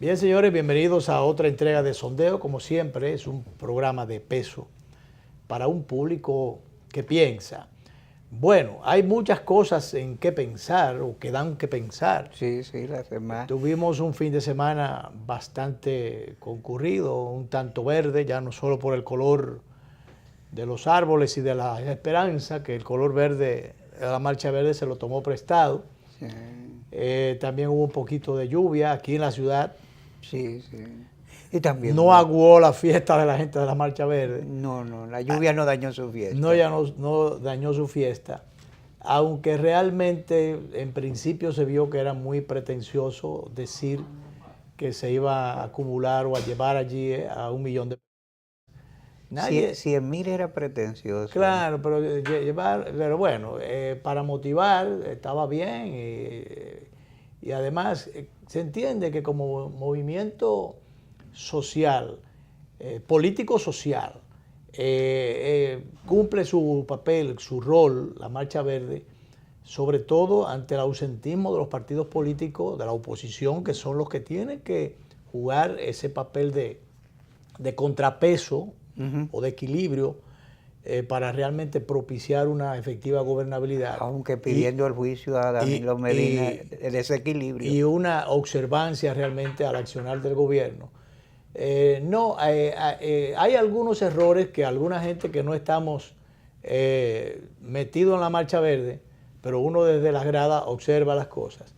Bien, señores, bienvenidos a otra entrega de Sondeo. Como siempre, es un programa de peso para un público que piensa. Bueno, hay muchas cosas en que pensar o que dan que pensar. Sí, la semana. Tuvimos un fin de semana bastante concurrido, un tanto verde, ya no solo por el color de los árboles y de la esperanza, que el color verde, la marcha verde se lo tomó prestado. Sí. También hubo un poquito de lluvia aquí en la ciudad. Sí. Y también No aguó la fiesta de la gente de la Marcha Verde. No, la lluvia no dañó su fiesta. No dañó su fiesta. Aunque realmente en principio se vio que era muy pretencioso decir que se iba a acumular o a llevar allí a 1 millón de personas. 100.000 era pretencioso. Claro, pero bueno, para motivar estaba bien y además se entiende que como movimiento social, político-social, cumple su papel, su rol, la Marcha Verde, sobre todo ante el ausentismo de los partidos políticos, de la oposición, que son los que tienen que jugar ese papel de contrapeso o de equilibrio para realmente propiciar una efectiva gobernabilidad. Aunque pidiendo el juicio a Danilo Medina, el desequilibrio. Y una observancia realmente al accionar del gobierno. Hay algunos errores que alguna gente que no estamos metidos en la Marcha Verde, pero uno desde las gradas observa las cosas.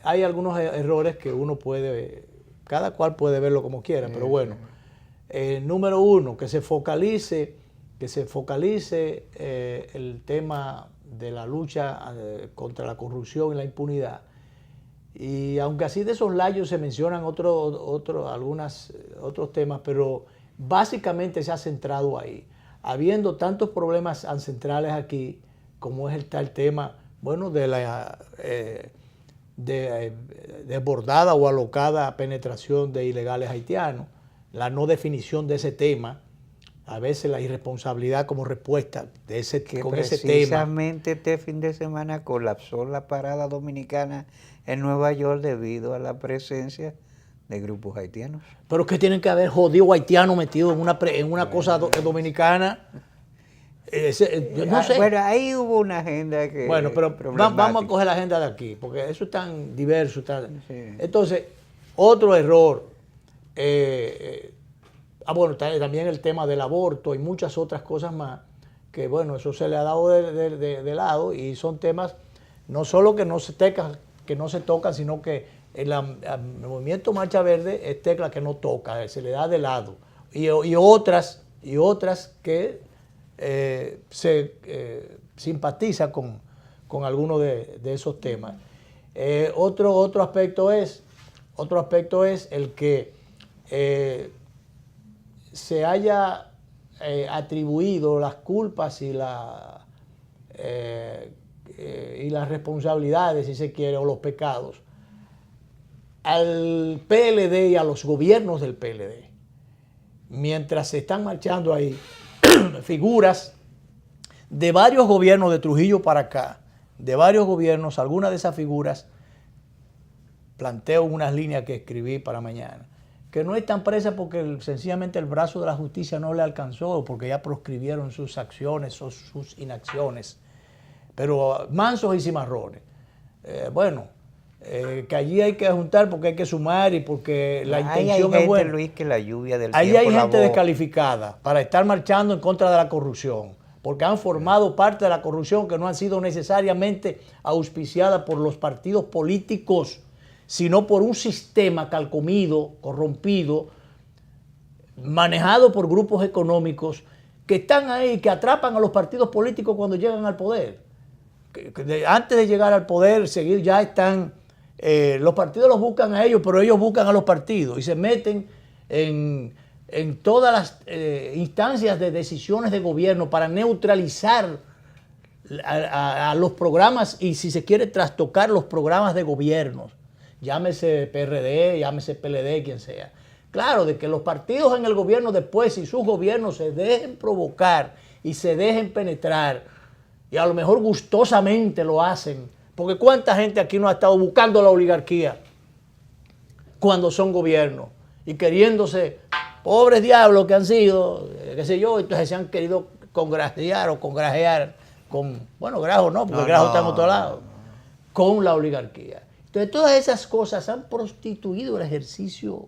Hay algunos errores que uno puede, cada cual puede verlo como quiera, pero bueno. Número uno, que se focalice el tema de la lucha contra la corrupción y la impunidad. Y aunque así de esos layos se mencionan otros temas, pero básicamente se ha centrado ahí. Habiendo tantos problemas ancestrales aquí, como es el tema, bueno, de la desbordada o alocada penetración de ilegales haitianos, la no definición de ese tema, a veces la irresponsabilidad como respuesta con ese tema. Precisamente este fin de semana colapsó la parada dominicana en Nueva York debido a la presencia de grupos haitianos. Pero que tienen que haber jodido haitianos metidos en una cosa dominicana. Yo no sé. Bueno, ahí hubo una agenda que... Bueno, pero vamos a coger la agenda de aquí, porque eso es tan diverso. Sí. Entonces, otro error. Bueno, también el tema del aborto y muchas otras cosas más, que bueno, eso se le ha dado de lado y son temas no solo que no se tocan, sino que el movimiento Marcha Verde es tecla que no toca, se le da de lado. Y otras que se simpatiza con algunos de esos temas. Otro aspecto es el que se haya atribuido las culpas y las responsabilidades, si se quiere, o los pecados, al PLD y a los gobiernos del PLD. Mientras se están marchando ahí figuras de varios gobiernos de Trujillo para acá, de varios gobiernos, algunas de esas figuras, planteo unas líneas que escribí para mañana, que no están presas porque sencillamente el brazo de la justicia no le alcanzó, porque ya proscribieron sus acciones o sus inacciones. Pero mansos y cimarrones. Que allí hay que juntar porque hay que sumar y porque la intención es buena. Luis, que la lluvia del ahí hay gente descalificada para estar marchando en contra de la corrupción, porque han formado parte de la corrupción que no han sido necesariamente auspiciadas por los partidos políticos, sino por un sistema calcomido, corrompido, manejado por grupos económicos que están ahí, que atrapan a los partidos políticos cuando llegan al poder. Antes de llegar al poder, ya están, los partidos los buscan a ellos, pero ellos buscan a los partidos y se meten en todas las instancias de decisiones de gobierno para neutralizar a los programas y, si se quiere, trastocar los programas de gobiernos. Llámese PRD, llámese PLD, quien sea. Claro, de que los partidos en el gobierno después, y sus gobiernos se dejen provocar y se dejen penetrar, y a lo mejor gustosamente lo hacen, porque cuánta gente aquí no ha estado buscando la oligarquía cuando son gobiernos y queriéndose, pobres diablos que han sido, qué sé yo, entonces se han querido congrajear o congrajear con, bueno, grajo no, porque el grajo está en otro lado, con la oligarquía. Entonces todas esas cosas han prostituido el ejercicio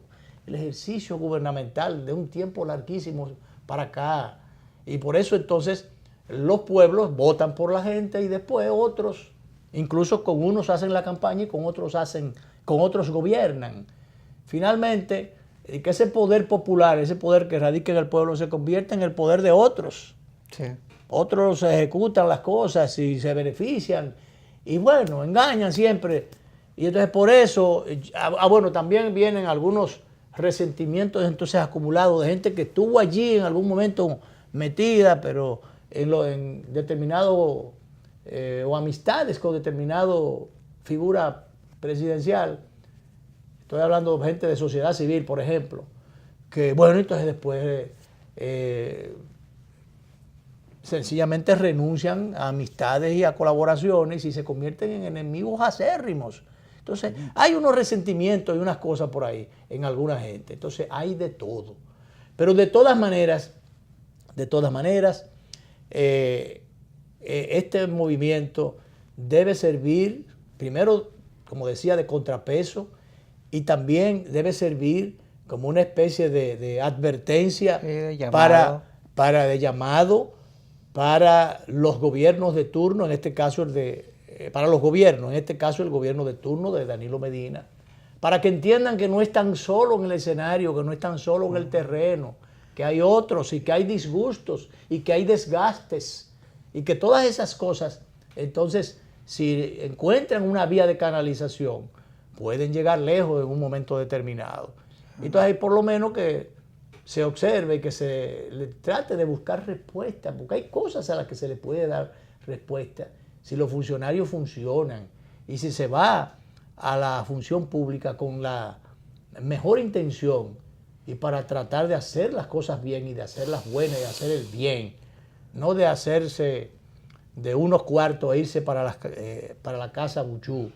gubernamental de un tiempo larguísimo para acá. Y por eso entonces los pueblos votan por la gente y después otros, incluso con unos hacen la campaña y con otros gobiernan. Finalmente, que ese poder popular, ese poder que radica en el pueblo, se convierte en el poder de otros. Sí. Otros ejecutan las cosas y se benefician. Y bueno, engañan siempre. Y entonces por eso, bueno, también vienen algunos resentimientos entonces acumulados de gente que estuvo allí en algún momento metida, pero en determinado, o amistades con determinado figura presidencial. Estoy hablando de gente de sociedad civil, por ejemplo, que bueno, entonces después sencillamente renuncian a amistades y a colaboraciones y se convierten en enemigos acérrimos. Entonces, hay unos resentimientos y unas cosas por ahí en alguna gente. Entonces, hay de todo. Pero de todas maneras, este movimiento debe servir, primero, como decía, de contrapeso, y también debe servir como una especie de advertencia de llamado para los gobiernos de turno, en este caso para los gobiernos, en este caso el gobierno de turno de Danilo Medina, para que entiendan que no están solos en el escenario, que no están solos en el terreno, que hay otros y que hay disgustos y que hay desgastes y que todas esas cosas, entonces, si encuentran una vía de canalización, pueden llegar lejos en un momento determinado. Entonces hay por lo menos que se observe y que se le trate de buscar respuestas, porque hay cosas a las que se le puede dar respuesta si los funcionarios funcionan y si se va a la función pública con la mejor intención y para tratar de hacer las cosas bien y de hacerlas buenas y de hacer el bien, no de hacerse de unos cuartos e irse para la casa buchú.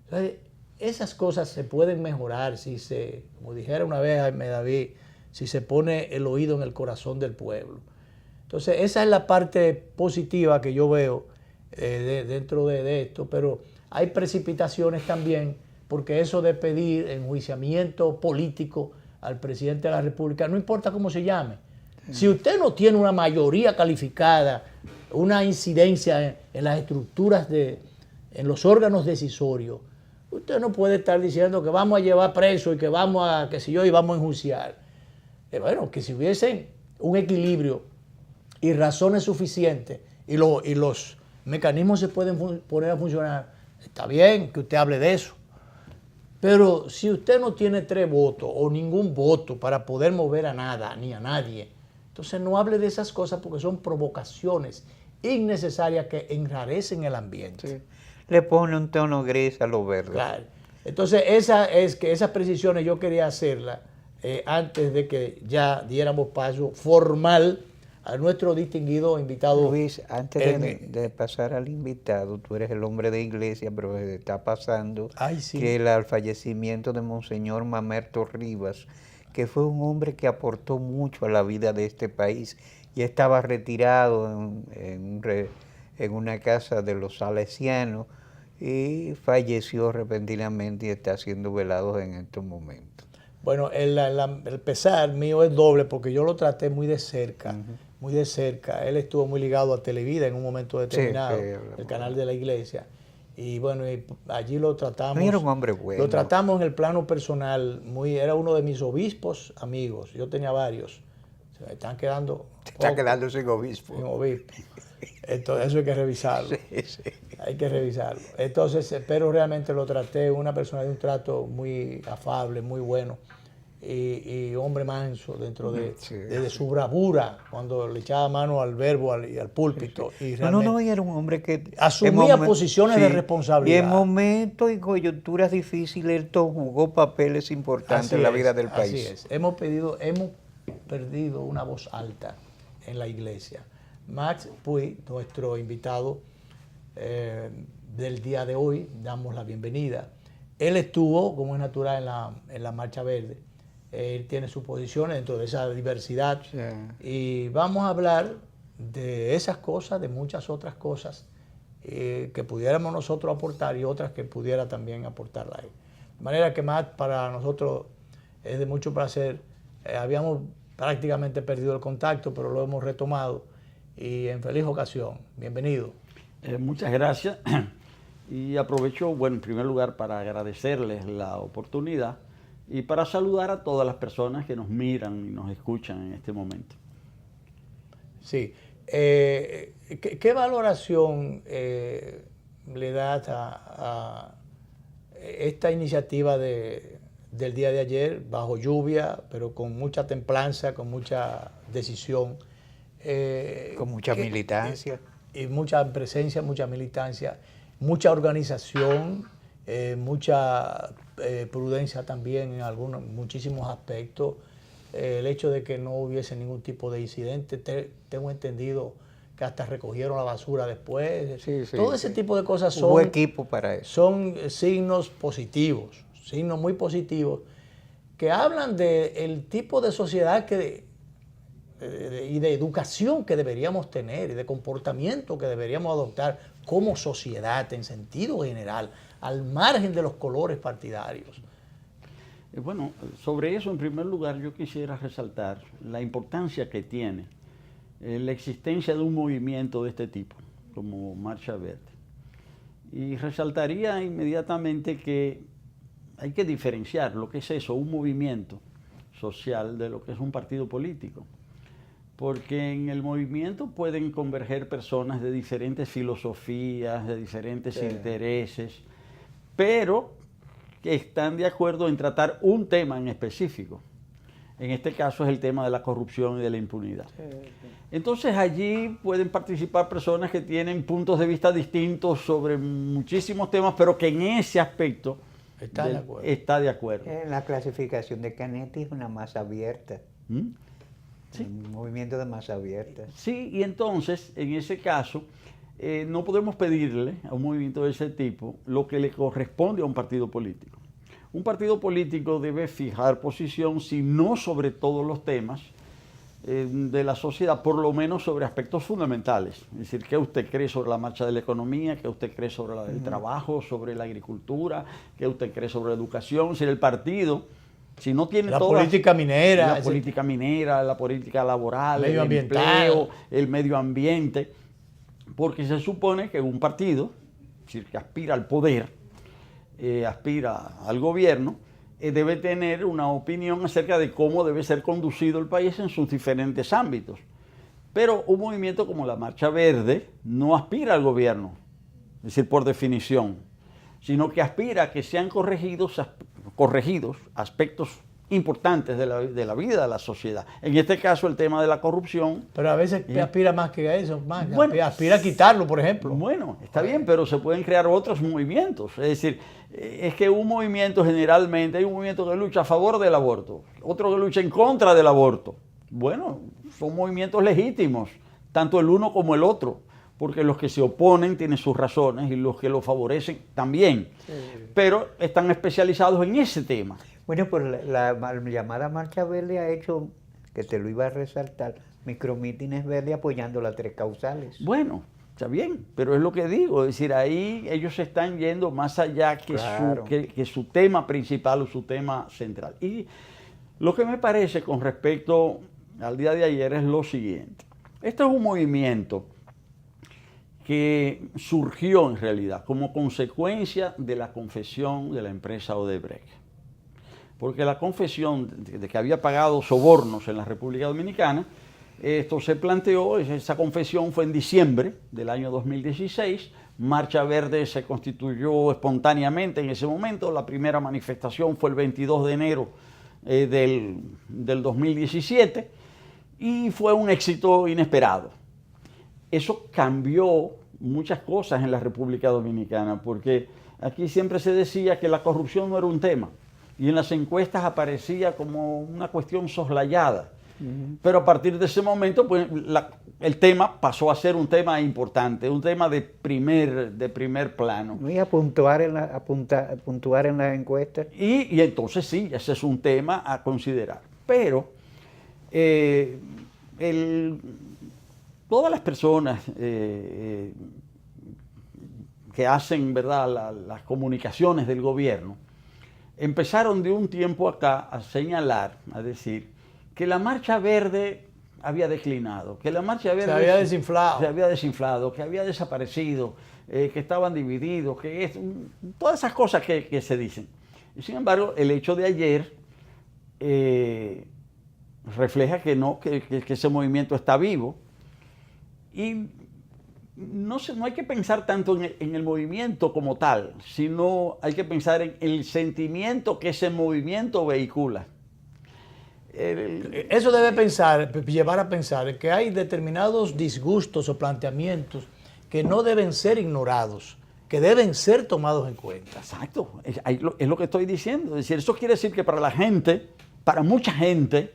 Entonces, esas cosas se pueden mejorar si se, como dijera una vez Jaime David, si se pone el oído en el corazón del pueblo. Entonces, esa es la parte positiva que yo veo dentro de esto, pero hay precipitaciones también, porque eso de pedir enjuiciamiento político al presidente de la República, no importa cómo se llame. Si usted no tiene una mayoría calificada, una incidencia en las estructuras, en los órganos decisorios, usted no puede estar diciendo que vamos a llevar preso y que vamos a, qué sé yo, y vamos a enjuiciar. Bueno, que si hubiesen un equilibrio y razones suficientes y los mecanismos se pueden poner a funcionar, está bien que usted hable de eso. Pero si usted no tiene 3 votos o ningún voto para poder mover a nada ni a nadie, entonces no hable de esas cosas porque son provocaciones innecesarias que enrarecen el ambiente. Sí. Le pone un tono gris a lo verde. Claro. Entonces esas precisiones yo quería hacerlas antes de que ya diéramos paso formal a nuestro distinguido invitado. Luis, antes de pasar al invitado, tú eres el hombre de iglesia, pero está pasando que el fallecimiento de Monseñor Mamerto Rivas, que fue un hombre que aportó mucho a la vida de este país y estaba retirado en una casa de los salesianos y falleció repentinamente y está siendo velado en estos momentos. Bueno, el pesar mío es doble porque yo lo traté muy de cerca, muy de cerca. Él estuvo muy ligado a Televida en un momento determinado, el canal de la iglesia. Y bueno, allí lo tratamos. Era un hombre bueno. Lo tratamos en el plano personal, era uno de mis obispos amigos. Yo tenía varios. Se me están quedando. Se está quedando sin obispo. Sin obispo. Entonces, eso hay que revisarlo. Sí. Hay que revisarlo. Entonces, pero realmente lo traté, una persona de un trato muy afable, muy bueno. Y hombre manso dentro de su bravura, cuando le echaba mano al verbo y al púlpito. Y no, era un hombre que asumía posiciones de responsabilidad. Y en momentos y coyunturas difíciles, él jugó papeles importantes en la vida del país. Así es. Hemos perdido una voz alta en la iglesia. Max Puig, nuestro invitado del día de hoy, damos la bienvenida. Él estuvo, como es natural, en la Marcha Verde. Él tiene sus posiciones dentro de esa diversidad. Sí. Y vamos a hablar de esas cosas, de muchas otras cosas que pudiéramos nosotros aportar y otras que pudiera también aportarla a él. De manera que más para nosotros es de mucho placer. Habíamos prácticamente perdido el contacto, pero lo hemos retomado y en feliz ocasión. Bienvenido. Muchas gracias. Y aprovecho, bueno, en primer lugar para agradecerles la oportunidad y para saludar a todas las personas que nos miran y nos escuchan en este momento. Sí. ¿Qué valoración le das a esta iniciativa del día de ayer, bajo lluvia, pero con mucha templanza, con mucha decisión? Con mucha militancia. Y mucha presencia, mucha militancia, mucha organización, mucha prudencia también en muchísimos aspectos. El hecho de que no hubiese ningún tipo de incidente, tengo entendido que hasta recogieron la basura después. Sí, todo ese tipo de cosas hubo equipo para eso. Son signos positivos, signos muy positivos, que hablan del tipo de sociedad y de educación que deberíamos tener y de comportamiento que deberíamos adoptar como sociedad en sentido general, al margen de los colores partidarios. Bueno, sobre eso en primer lugar yo quisiera resaltar la importancia que tiene la existencia de un movimiento de este tipo, como Marcha Verde. Y resaltaría inmediatamente que hay que diferenciar lo que es eso, un movimiento social, de lo que es un partido político. Porque en el movimiento pueden converger personas de diferentes filosofías, de diferentes intereses, pero que están de acuerdo en tratar un tema en específico. En este caso es el tema de la corrupción y de la impunidad. Entonces allí pueden participar personas que tienen puntos de vista distintos sobre muchísimos temas, pero que en ese aspecto está de acuerdo. La clasificación de Canetti es una masa abierta. Sí. Un movimiento de masa abierta. Sí, y entonces, en ese caso, no podemos pedirle a un movimiento de ese tipo lo que le corresponde a un partido político. Un partido político debe fijar posición, si no sobre todos los temas de la sociedad, por lo menos sobre aspectos fundamentales. Es decir, ¿qué usted cree sobre la marcha de la economía? ¿Qué usted cree sobre el trabajo, sobre la agricultura? ¿Qué usted cree sobre la educación? Si el partido, si no tiene la política minera, la política minera, la política laboral, el medioambiental, empleo, el medio ambiente, porque se supone que un partido, es decir, que aspira al poder, aspira al gobierno, debe tener una opinión acerca de cómo debe ser conducido el país en sus diferentes ámbitos. Pero un movimiento como la Marcha Verde no aspira al gobierno, es decir, por definición, sino que aspira a que sean corregidos aspectos importantes de la vida de la sociedad. En este caso, el tema de la corrupción. Pero a veces aspira más que a eso, aspira a quitarlo, por ejemplo. Bueno, está bien, pero se pueden crear otros movimientos. Es decir, es que un movimiento generalmente, hay un movimiento que lucha a favor del aborto, otro que lucha en contra del aborto. Bueno, son movimientos legítimos, tanto el uno como el otro, porque los que se oponen tienen sus razones y los que lo favorecen también, pero están especializados en ese tema. Bueno, pues la llamada Marcha Verde ha hecho, que te lo iba a resaltar, micromítines verdes apoyando las tres causales. Bueno, está bien, pero es lo que digo, es decir, ahí ellos se están yendo más allá que su tema principal o su tema central. Y lo que me parece con respecto al día de ayer es lo siguiente. Este es un movimiento que surgió en realidad como consecuencia de la confesión de la empresa Odebrecht. Porque la confesión de que había pagado sobornos en la República Dominicana, esto se planteó, esa confesión fue en diciembre del año 2016, Marcha Verde se constituyó espontáneamente en ese momento, la primera manifestación fue el 22 de enero del 2017 y fue un éxito inesperado. Eso cambió muchas cosas en la República Dominicana, porque aquí siempre se decía que la corrupción no era un tema, y en las encuestas aparecía como una cuestión soslayada. Pero a partir de ese momento, pues, el tema pasó a ser un tema importante, un tema de primer plano. Y a puntuar en las encuestas. Y entonces sí, ese es un tema a considerar. Pero todas las personas que hacen, ¿verdad?, las comunicaciones del gobierno, empezaron de un tiempo acá a señalar, a decir, que la Marcha Verde había declinado, que la Marcha Verde se había desinflado, que había desaparecido, que estaban divididos, todas esas cosas que se dicen. Y sin embargo, el hecho de ayer refleja que no, que ese movimiento está vivo. Y no hay que pensar tanto en el movimiento como tal, sino hay que pensar en el sentimiento que ese movimiento vehicula. Eso debe llevar a pensar que hay determinados disgustos o planteamientos que no deben ser ignorados, que deben ser tomados en cuenta. Exacto, es lo que estoy diciendo. Es decir, eso quiere decir que para la gente, para mucha gente,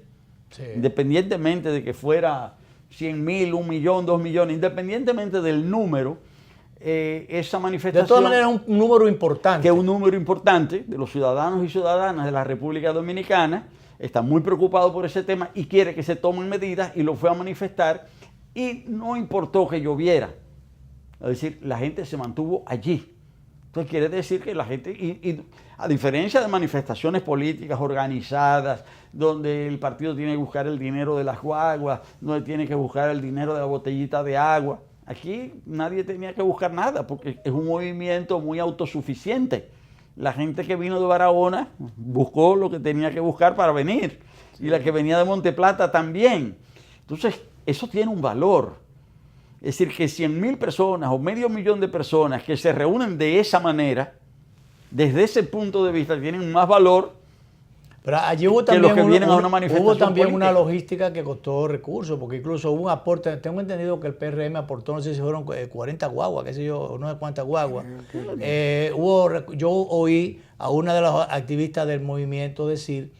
sí, independientemente de que fuera 100.000, 1 millón, 2 millones, independientemente del número, esa manifestación... De todas maneras es un número importante. Que es un número importante de los ciudadanos y ciudadanas de la República Dominicana, está muy preocupado por ese tema y quiere que se tomen medidas y lo fue a manifestar y no importó que lloviera. Es decir, la gente se mantuvo allí. Entonces quiere decir que la gente, y a diferencia de manifestaciones políticas organizadas, donde el partido tiene que buscar el dinero de las guaguas, donde tiene que buscar el dinero de la botellita de agua, aquí nadie tenía que buscar nada porque es un movimiento muy autosuficiente. La gente que vino de Barahona buscó lo que tenía que buscar para venir. Y la que venía de Monteplata también. Entonces, eso tiene un valor. Es decir, que 100.000 personas o medio millón de personas que se reúnen de esa manera, desde ese punto de vista, tienen más valor. Pero allí hubo también, una logística que costó recursos, porque incluso hubo un aporte. Tengo entendido que el PRM aportó, no sé si fueron 40 guaguas, qué sé yo, no sé cuántas guaguas. Yo oí a una de las activistas del movimiento decir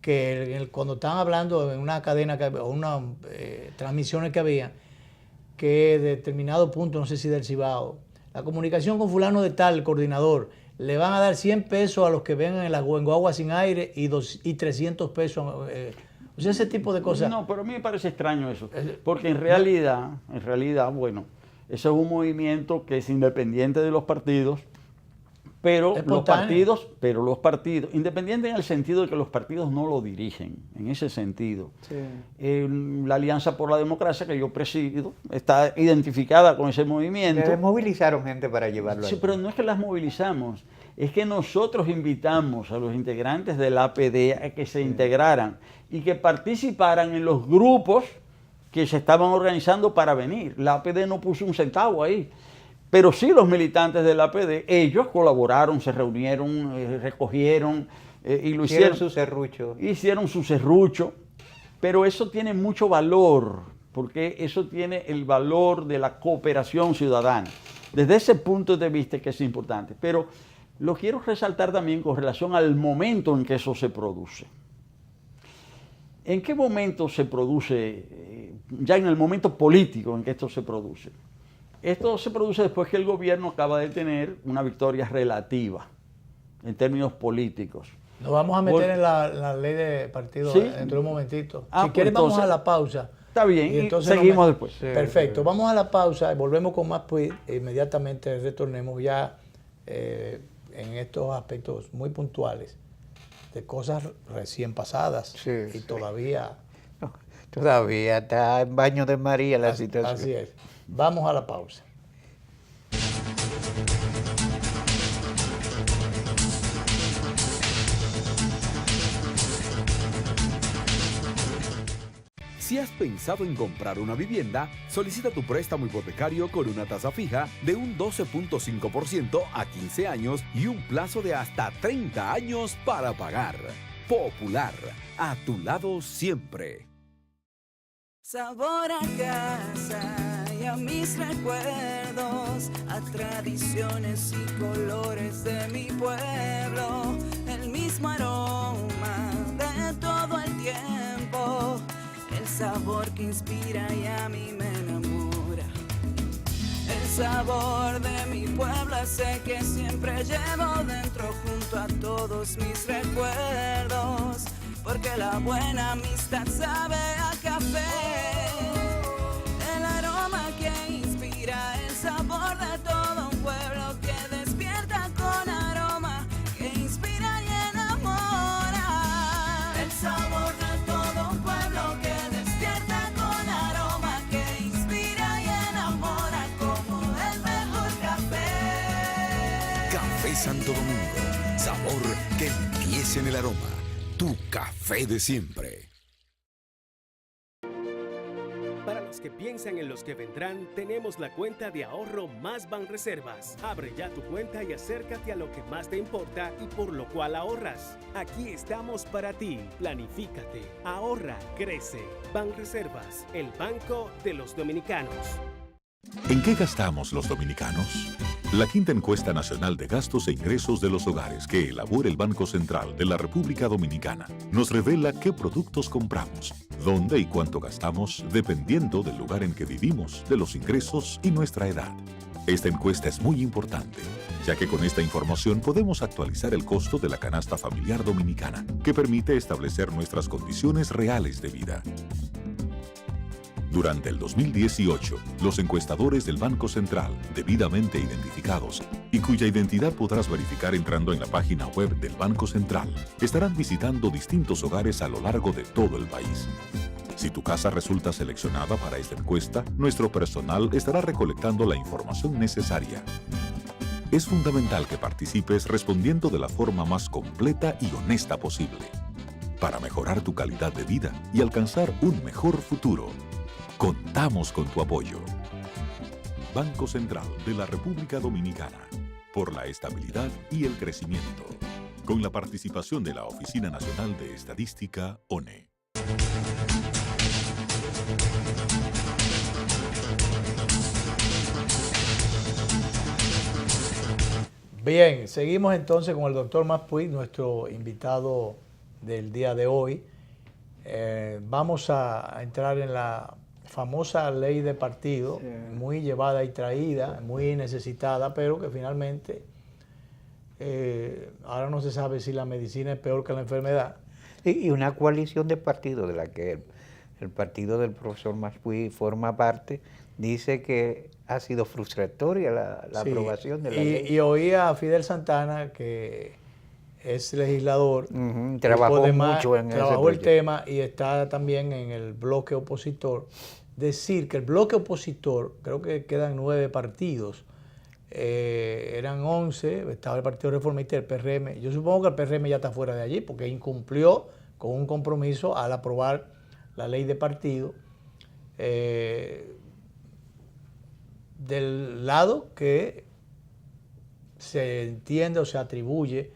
que cuando estaban hablando en una cadena, o unas transmisiones que había, que de determinado punto, no sé si del Cibao, la comunicación con fulano de tal, el coordinador, le van a dar 100 pesos a los que vengan en guagua sin aire y 300 pesos. O sea, ese tipo de cosas. No, pero a mí me parece extraño eso. Porque en realidad, bueno, eso es un movimiento que es independiente de los partidos, pero los partidos, independiente en el sentido de que los partidos no lo dirigen, en ese sentido. Sí. La Alianza por la Democracia, que yo presido, está identificada con ese movimiento. Ustedes movilizaron gente para llevarlo Sí, pero no es que las movilizamos, es que nosotros invitamos a los integrantes del APD a que se integraran y que participaran en los grupos que se estaban organizando para venir. La APD no puso un centavo ahí. Pero sí los militantes del APD, ellos colaboraron, se reunieron, recogieron y lo hicieron. Hicieron su serrucho. Pero eso tiene mucho valor, porque eso tiene el valor de la cooperación ciudadana. Desde ese punto de vista que es importante. Pero lo quiero resaltar también con relación al momento en que eso se produce. ¿En qué momento se produce? Ya en el momento político en que esto se produce. Esto se produce después que el gobierno acaba de tener una victoria relativa en términos políticos. Nos vamos a meter en la ley de partido dentro de un momentito. Si quieres, vamos a la pausa. Está bien, y entonces seguimos después. Perfecto, vamos a la pausa y volvemos con más, pues inmediatamente retornemos ya en estos aspectos muy puntuales de cosas recién pasadas y todavía... Todavía está en baño de María la situación. Así es. Vamos a la pausa. Si has pensado en comprar una vivienda, solicita tu préstamo hipotecario con una tasa fija de un 12.5% a 15 años y un plazo de hasta 30 años para pagar. Popular, a tu lado siempre. Sabor a casa y a mis recuerdos, a tradiciones y colores de mi pueblo, el mismo aroma de todo el tiempo, sabor que inspira y a mí me enamora. El sabor de mi pueblo ese que siempre llevo dentro junto a todos mis recuerdos, porque la buena amistad sabe a café. El aroma que inspira, el sabor de todo un pueblo que despierta con aroma, que inspira y enamora. El sabor de todo un pueblo que despierta con aroma, que inspira y enamora como el mejor café. Café Santo Domingo, sabor que empieza en el aroma. Tu café de siempre. Para los que piensan en los que vendrán, tenemos la cuenta de ahorro Más Banreservas. Abre ya tu cuenta y acércate a lo que más te importa y por lo cual ahorras. Aquí estamos para ti. Planifícate, ahorra, crece. Banreservas, el banco de los dominicanos. ¿En qué gastamos los dominicanos? La quinta encuesta nacional de gastos e ingresos de los hogares que elabora el Banco Central de la República Dominicana nos revela qué productos compramos, dónde y cuánto gastamos dependiendo del lugar en que vivimos, de los ingresos y nuestra edad. Esta encuesta es muy importante, ya que con esta información podemos actualizar el costo de la canasta familiar dominicana, que permite establecer nuestras condiciones reales de vida. Durante el 2018, los encuestadores del Banco Central, debidamente identificados y cuya identidad podrás verificar entrando en la página web del Banco Central, estarán visitando distintos hogares a lo largo de todo el país. Si tu casa resulta seleccionada para esta encuesta, nuestro personal estará recolectando la información necesaria. Es fundamental que participes respondiendo de la forma más completa y honesta posible, para mejorar tu calidad de vida y alcanzar un mejor futuro. Contamos con tu apoyo. Banco Central de la República Dominicana, por la estabilidad y el crecimiento, con la participación de la Oficina Nacional de Estadística, ONE. Bien, seguimos entonces con el doctor Maspuig, nuestro invitado del día de hoy. Vamos a entrar en la famosa ley de partido, sí, muy llevada y traída, muy necesitada, pero que finalmente ahora no se sabe si la medicina es peor que la enfermedad. Y una coalición de partidos de la que el partido del profesor Maspuig forma parte, dice que ha sido frustratoria la sí, aprobación de la ley. Y oí a Fidel Santana, que es legislador, trabajó mucho en trabajó el tema y está también en el bloque opositor, decir que el bloque opositor, creo que quedan 9 partidos, eran 11, estaba el Partido Reformista y el PRM. Yo supongo que el PRM ya está fuera de allí porque incumplió con un compromiso al aprobar la ley de partido, del lado que se entiende o se atribuye,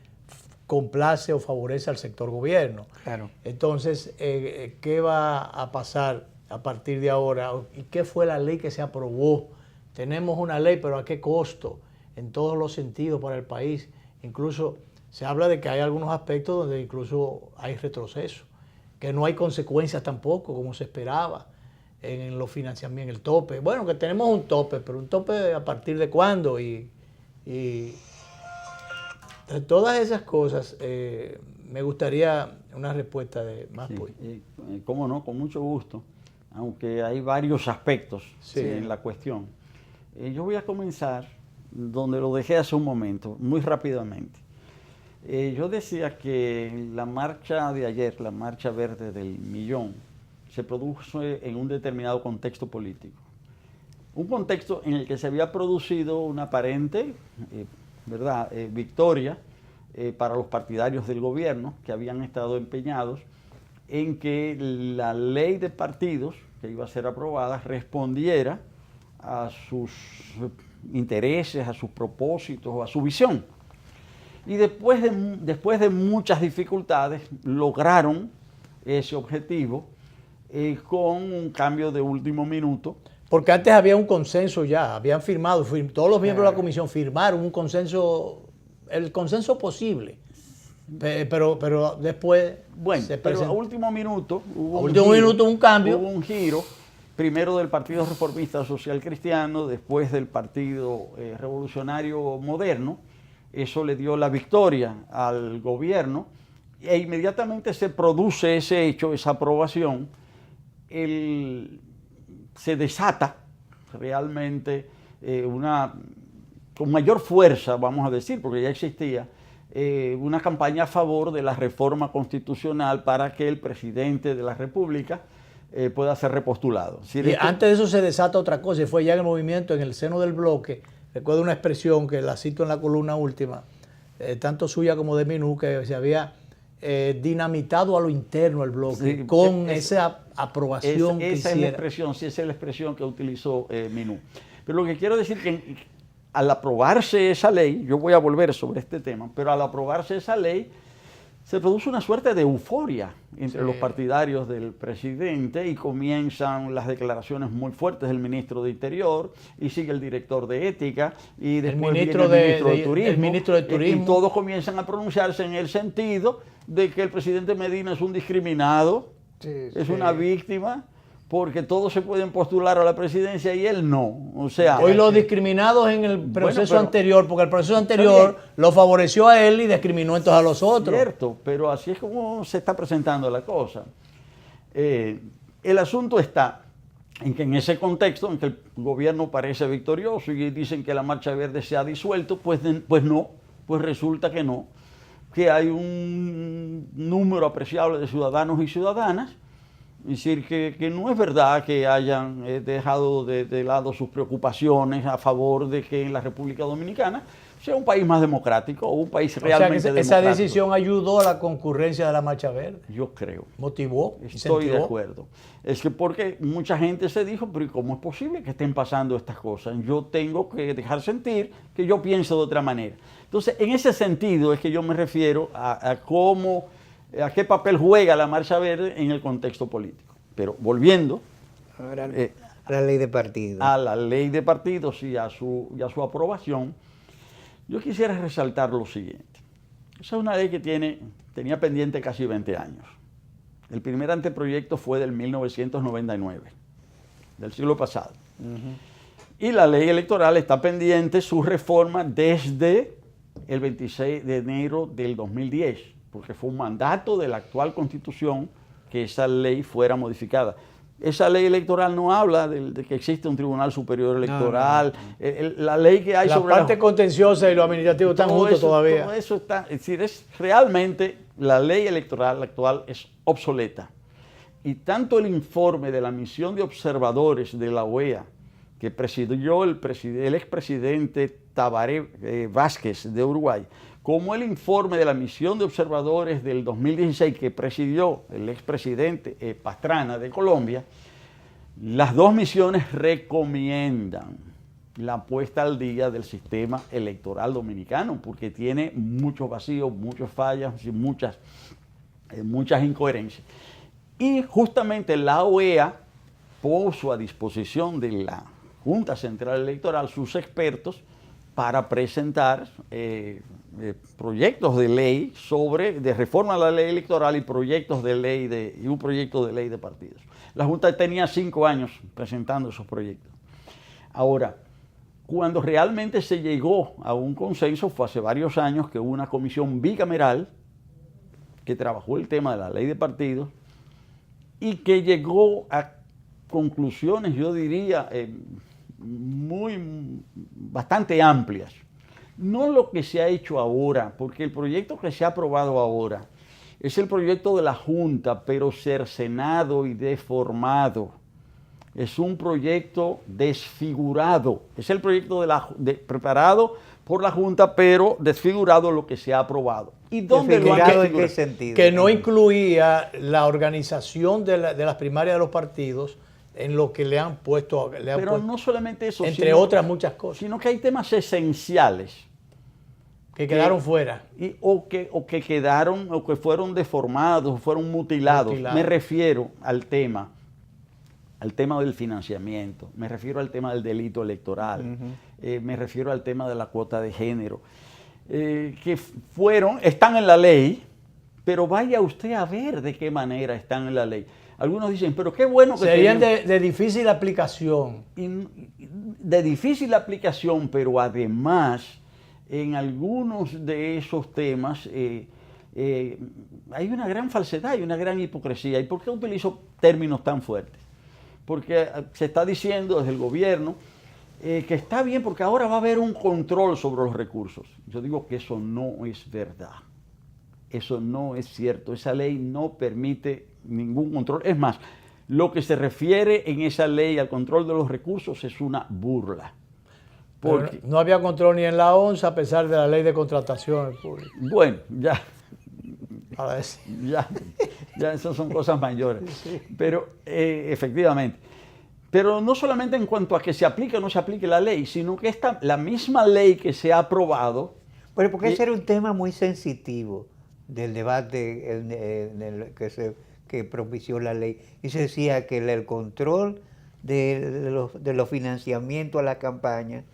complace o favorece al sector gobierno. Claro. Entonces, ¿qué va a pasar a partir de ahora? ¿Y qué fue la ley que se aprobó? Tenemos una ley, pero ¿a qué costo? En todos los sentidos para el país. Incluso se habla de que hay algunos aspectos donde incluso hay retroceso, que no hay consecuencias tampoco, como se esperaba en los financiamientos, el tope. Bueno, que tenemos un tope, pero un tope ¿a partir de cuándo? Y de todas esas cosas, me gustaría una respuesta de Maspuig. Sí, cómo no, con mucho gusto, aunque hay varios aspectos sí, en la cuestión. Yo voy a comenzar donde lo dejé hace un momento, muy rápidamente. Yo decía que la marcha de ayer, la marcha verde del millón, se produjo en un determinado contexto político. Un contexto en el que se había producido una aparente victoria para los partidarios del gobierno que habían estado empeñados en que la ley de partidos que iba a ser aprobada respondiera a sus intereses, a sus propósitos o a su visión. Y después de muchas dificultades lograron ese objetivo con un cambio de último minuto. Porque antes había un consenso ya, habían firmado, todos los miembros de la comisión firmaron un consenso, el consenso posible. Pero después... Bueno, pero a último minuto hubo un cambio. Hubo un giro, primero del Partido Reformista Social Cristiano, después del Partido Revolucionario Moderno. Eso le dio la victoria al gobierno e inmediatamente se produce ese hecho, esa aprobación. Se desata realmente con mayor fuerza, vamos a decir, porque ya existía, una campaña a favor de la reforma constitucional para que el presidente de la República pueda ser repostulado. Y antes de eso se desata otra cosa, y fue ya en el movimiento, en el seno del bloque. Recuerdo una expresión que la cito en la columna última, tanto suya como de Minú, que se había dinamitado a lo interno el bloque, sí, con esa aprobación que esa hiciera. Es la expresión, sí, esa es la expresión que utilizó Minú. Pero lo que quiero decir que al aprobarse esa ley, yo voy a volver sobre este tema, pero al aprobarse esa ley, se produce una suerte de euforia entre los partidarios del presidente y comienzan las declaraciones muy fuertes del ministro de Interior y sigue el director de Ética y después el ministro de Turismo. Y todos comienzan a pronunciarse en el sentido de que el presidente Medina es un discriminado, es una víctima, porque todos se pueden postular a la presidencia y él no. O sea, hoy los discriminados en el proceso anterior, porque el proceso anterior lo favoreció a él y discriminó entonces a los otros. Cierto, pero así es como se está presentando la cosa. El asunto está en que en ese contexto, en que el gobierno parece victorioso y dicen que la Marcha Verde se ha disuelto, pues no, pues resulta que no, que hay un número apreciable de ciudadanos y ciudadanas. Es decir, que no es verdad que hayan dejado de lado sus preocupaciones a favor de que en la República Dominicana sea un país más democrático o un país realmente democrático. Esa decisión ayudó a la concurrencia de la Marcha Verde. Yo creo. Motivó. Estoy de acuerdo. Es que porque mucha gente se dijo, pero ¿cómo es posible que estén pasando estas cosas? Yo tengo que dejar sentir que yo pienso de otra manera. Entonces, en ese sentido es que yo me refiero a cómo... ¿A qué papel juega la Marcha Verde en el contexto político? Pero volviendo ahora, a la ley de partidos. A la ley de partidos y a su aprobación, yo quisiera resaltar lo siguiente. Esa es una ley que tenía pendiente casi 20 años. El primer anteproyecto fue del 1999, del siglo pasado. Y la ley electoral está pendiente su reforma desde el 26 de enero del 2010. Porque fue un mandato de la actual Constitución que esa ley fuera modificada. Esa ley electoral no habla de que existe un Tribunal Superior Electoral. La ley que hay sobre la parte contenciosa y lo administrativo están juntos todavía. Todo eso está, es decir, realmente la ley electoral actual es obsoleta. Y tanto el informe de la misión de observadores de la OEA, que presidió el expresidente Tabaré Vázquez de Uruguay, como el informe de la misión de observadores del 2016 que presidió el expresidente Pastrana de Colombia, las dos misiones recomiendan la puesta al día del sistema electoral dominicano, porque tiene muchos vacíos, muchas fallas y muchas incoherencias. Y justamente la OEA puso a disposición de la Junta Central Electoral sus expertos para presentar proyectos de ley de reforma a la ley electoral y proyectos de ley y un proyecto de ley de partidos. La Junta tenía 5 años presentando esos proyectos. Ahora, cuando realmente se llegó a un consenso fue hace varios años que hubo una comisión bicameral que trabajó el tema de la ley de partidos y que llegó a conclusiones, yo diría, bastante amplias. No lo que se ha hecho ahora, porque el proyecto que se ha aprobado ahora es el proyecto de la Junta, pero cercenado y deformado. Es un proyecto desfigurado. Es el proyecto preparado por la Junta, pero desfigurado lo que se ha aprobado. ¿Y dónde lo han desfigurado? ¿En qué sentido? Que no incluía la organización de las primarias de los partidos, en lo que le han puesto. Pero no solamente eso. Entre otras muchas cosas. Sino que hay temas esenciales. Que quedaron fuera. O que quedaron, o que fueron deformados, o fueron mutilados. Me refiero al tema del financiamiento, me refiero al tema del delito electoral, me refiero al tema de la cuota de género. que están en la ley, pero vaya usted a ver de qué manera están en la ley. Algunos dicen, pero qué bueno que serían de difícil aplicación. De difícil aplicación, pero además, en algunos de esos temas hay una gran falsedad, hay una gran hipocresía. ¿Y por qué utilizo términos tan fuertes? Porque se está diciendo desde el gobierno que está bien porque ahora va a haber un control sobre los recursos. Yo digo que eso no es verdad. Eso no es cierto. Esa ley no permite ningún control. Es más, lo que se refiere en esa ley al control de los recursos es una burla. Porque no había control ni en la ONSA a pesar de la ley de contratación pública. Bueno, ya esas son cosas mayores. Sí. Pero efectivamente. Pero no solamente en cuanto a que se aplique o no se aplique la ley, sino que la misma ley que se ha aprobado... Pero porque ese era un tema muy sensitivo del debate que propició la ley. Y se decía que el control de los financiamientos a la campaña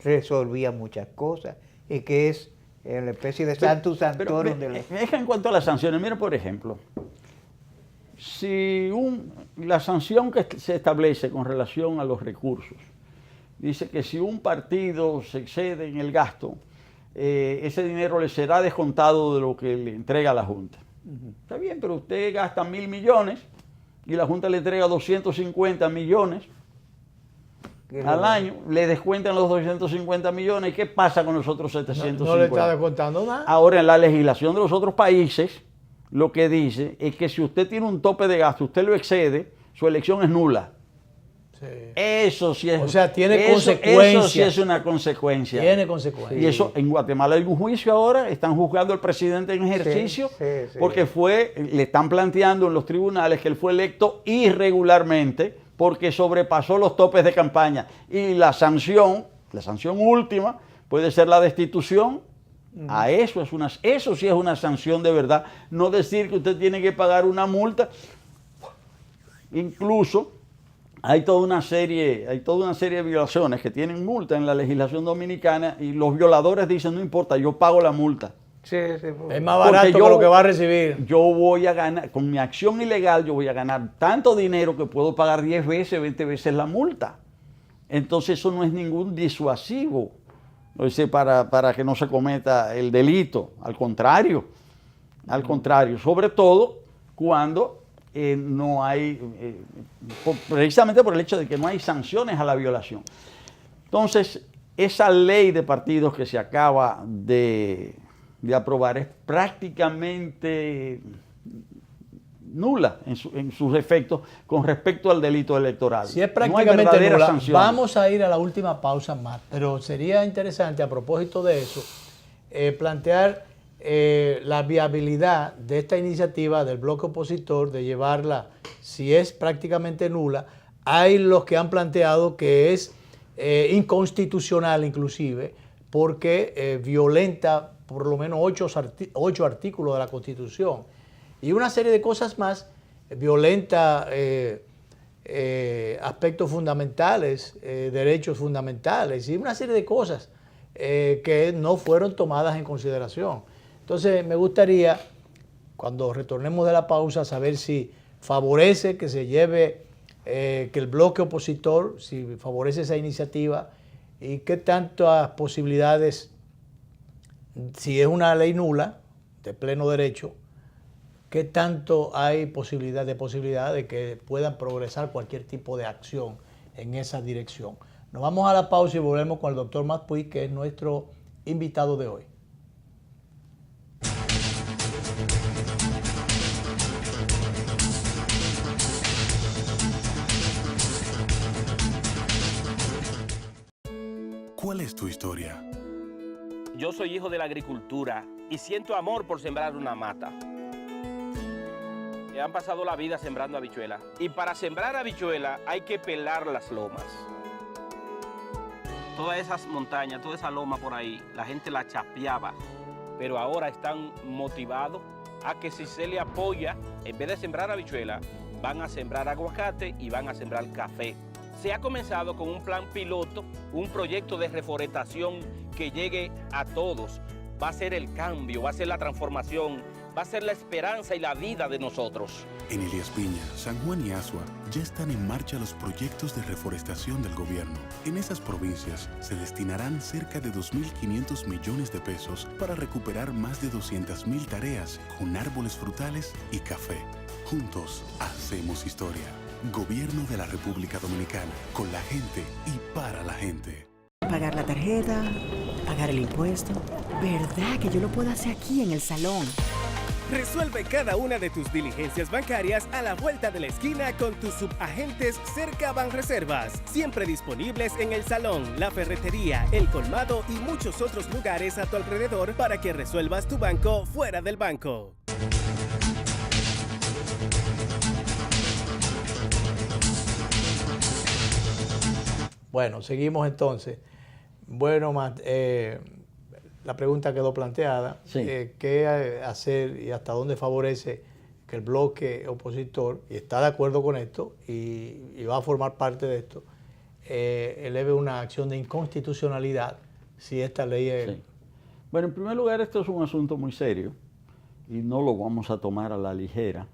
resolvía muchas cosas y que es la especie de santo santorum de la... Es que en cuanto a las sanciones, mira por ejemplo, si la sanción que se establece con relación a los recursos, dice que si un partido se excede en el gasto, ese dinero le será descontado de lo que le entrega la Junta. Está bien, pero usted gasta 1.000 millones y la Junta le entrega 250 millones al año, le descuentan los 250 millones, ¿y qué pasa con los otros 750? No le está descontando nada. Ahora, en la legislación de los otros países, lo que dice es que si usted tiene un tope de gasto, usted lo excede, su elección es nula. Sí. Eso sí es. O sea, tiene consecuencias. Eso sí es una consecuencia. Tiene consecuencias. Y eso, en Guatemala hay un juicio ahora, están juzgando al presidente en ejercicio, porque le están planteando en los tribunales que él fue electo irregularmente porque sobrepasó los topes de campaña. Y la sanción última puede ser la destitución. Eso sí es una sanción de verdad. No decir que usted tiene que pagar una multa. Incluso hay toda una serie de violaciones que tienen multa en la legislación dominicana y los violadores dicen, no importa, yo pago la multa. Sí, es más barato que lo que va a recibir. Yo voy a ganar, con mi acción ilegal, yo voy a ganar tanto dinero que puedo pagar 10 veces, 20 veces la multa. Entonces eso no es ningún disuasivo, para que no se cometa el delito. Al contrario, sobre todo cuando no hay, precisamente por el hecho de que no hay sanciones a la violación. Entonces, esa ley de partidos que se acaba de aprobar es prácticamente nula en sus efectos con respecto al delito electoral. Si es prácticamente nula, sanciones. Vamos a ir a la última pausa más, pero sería interesante a propósito de eso plantear la viabilidad de esta iniciativa del bloque opositor de llevarla, si es prácticamente nula. Hay los que han planteado que es inconstitucional inclusive porque violenta por lo menos 8 artículos de la Constitución y una serie de cosas más, violenta aspectos fundamentales, derechos fundamentales y una serie de cosas que no fueron tomadas en consideración. Entonces me gustaría, cuando retornemos de la pausa, saber si favorece que se lleve, que el bloque opositor, si favorece esa iniciativa y qué tantas posibilidades, si es una ley nula, de pleno derecho, qué tanto hay posibilidad de que puedan progresar cualquier tipo de acción en esa dirección. Nos vamos a la pausa y volvemos con el doctor Matt Puig, que es nuestro invitado de hoy. ¿Cuál es tu historia? Yo soy hijo de la agricultura y siento amor por sembrar una mata. Han pasado la vida sembrando habichuelas y para sembrar habichuelas hay que pelar las lomas. Todas esas montañas, toda esa loma por ahí, la gente la chapeaba, pero ahora están motivados a que si se le apoya, en vez de sembrar habichuelas, van a sembrar aguacate y van a sembrar café. Se ha comenzado con un plan piloto, un proyecto de reforestación que llegue a todos, va a ser el cambio, va a ser la transformación, va a ser la esperanza y la vida de nosotros. En Elías Piña, San Juan y Asua ya están en marcha los proyectos de reforestación del gobierno. En esas provincias se destinarán cerca de 2.500 millones de pesos para recuperar más de 200.000 tareas con árboles frutales y café. Juntos hacemos historia. Gobierno de la República Dominicana, con la gente y para la gente. Pagar la tarjeta, pagar el impuesto. ¿Verdad que yo lo puedo hacer aquí en el salón? Resuelve cada una de tus diligencias bancarias a la vuelta de la esquina con tus subagentes Cerca Banreservas, siempre disponibles en el salón, la ferretería, el colmado y muchos otros lugares a tu alrededor para que resuelvas tu banco fuera del banco. Bueno, seguimos entonces. Bueno, la pregunta quedó planteada. Sí. ¿Qué hacer y hasta dónde favorece que el bloque opositor, y está de acuerdo con esto y va a formar parte de esto, eleve una acción de inconstitucionalidad si esta ley es... Sí. Bueno, en primer lugar, esto es un asunto muy serio y no lo vamos a tomar a la ligera.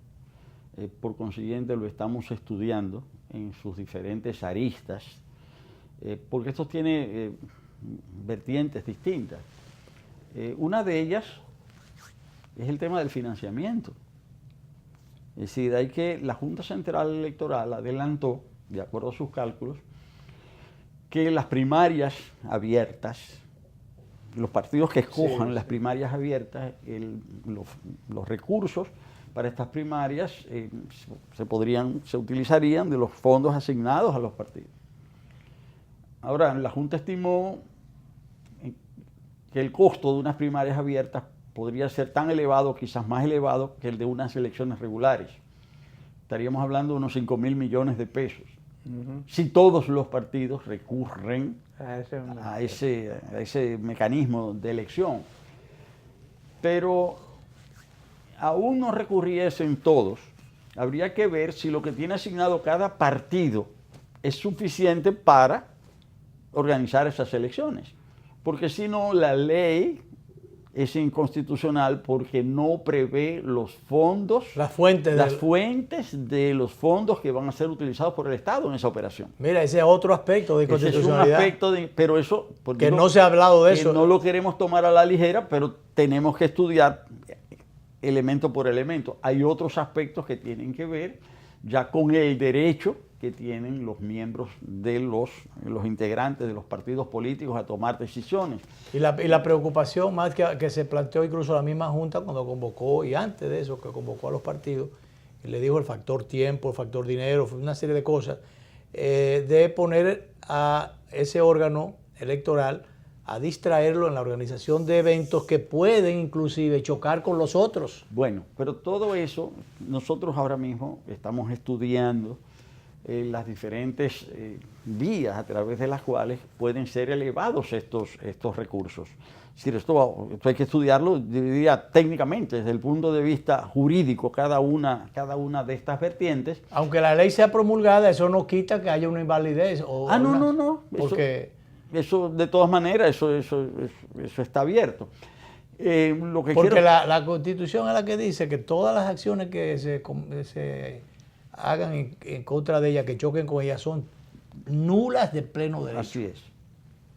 Por consiguiente, lo estamos estudiando en sus diferentes aristas, porque esto tiene vertientes distintas. Una de ellas es el tema del financiamiento. Es decir, la Junta Central Electoral adelantó, de acuerdo a sus cálculos, que las primarias abiertas, los partidos que escojan las primarias abiertas, los recursos para estas primarias se utilizarían de los fondos asignados a los partidos. Ahora, la Junta estimó que el costo de unas primarias abiertas podría ser tan elevado, quizás más elevado, que el de unas elecciones regulares. Estaríamos hablando de unos 5.000 millones de pesos. Si todos los partidos recurren a ese mecanismo de elección. Pero aún no recurriesen todos, habría que ver si lo que tiene asignado cada partido es suficiente para organizar esas elecciones. Porque si no, la ley es inconstitucional porque no prevé los fondos, las fuentes de los fondos que van a ser utilizados por el Estado en esa operación. Mira, ese es otro aspecto de inconstitucionalidad. Ese es un aspecto pero eso... Que no se ha hablado de eso. No lo queremos tomar a la ligera, pero tenemos que estudiar elemento por elemento. Hay otros aspectos que tienen que ver ya con el derecho que tienen los miembros de los integrantes de los partidos políticos a tomar decisiones. Y la preocupación más que se planteó incluso la misma Junta cuando convocó, y antes de eso, que convocó a los partidos, y le dijo el factor tiempo, el factor dinero, una serie de cosas, de poner a ese órgano electoral a distraerlo en la organización de eventos que pueden inclusive chocar con los otros. Bueno, pero todo eso nosotros ahora mismo estamos estudiando las diferentes vías a través de las cuales pueden ser elevados estos recursos. Es decir, esto hay que estudiarlo, diría, técnicamente, desde el punto de vista jurídico, cada una de estas vertientes. Aunque la ley sea promulgada, eso no quita que haya una invalidez. No. Porque eso de todas maneras, eso está abierto. Porque la Constitución es la que dice que todas las acciones que se hagan en contra de ella, que choquen con ella, son nulas de pleno derecho.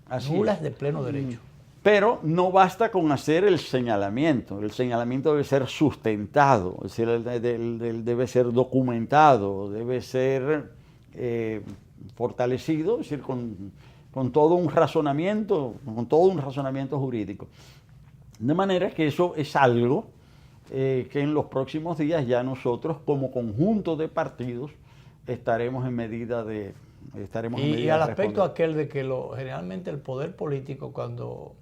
Así nulas es. De pleno derecho. Pero no basta con hacer el señalamiento debe ser sustentado, es decir, debe ser documentado, debe ser fortalecido, es decir, con todo un razonamiento jurídico. De manera que eso es algo que en los próximos días ya nosotros como conjunto de partidos estaremos en medida de y al aspecto aquel de que generalmente el poder político, cuando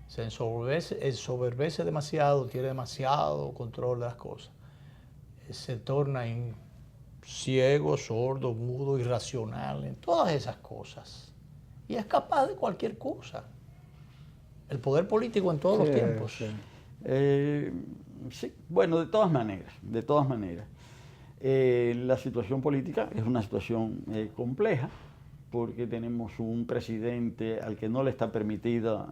se ensoberbece demasiado, tiene demasiado control de las cosas, se torna ciego, sordo, mudo, irracional, en todas esas cosas. Y es capaz de cualquier cosa. El poder político en todos los tiempos. Sí, bueno, de todas maneras. La situación política es una situación compleja porque tenemos un presidente al que no le está permitida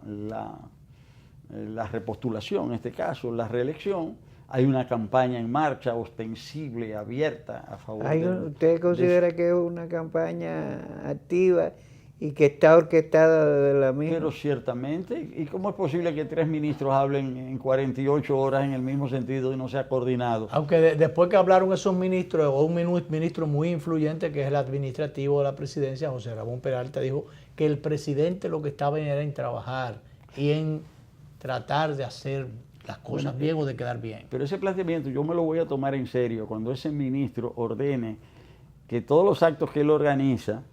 la repostulación, en este caso, la reelección. Hay una campaña en marcha, ostensible, abierta, a favor ¿Usted considera que es una campaña activa y que está orquestada de la misma? Pero ciertamente. ¿Y cómo es posible que 3 ministros hablen en 48 horas en el mismo sentido y no sea coordinado? Aunque después que hablaron esos ministros, o un ministro muy influyente, que es el administrativo de la presidencia, José Ramón Peralta, dijo que el presidente lo que estaba era en trabajar y en tratar de hacer las cosas bien o de quedar bien. Pero ese planteamiento yo me lo voy a tomar en serio cuando ese ministro ordene que todos los actos que él organiza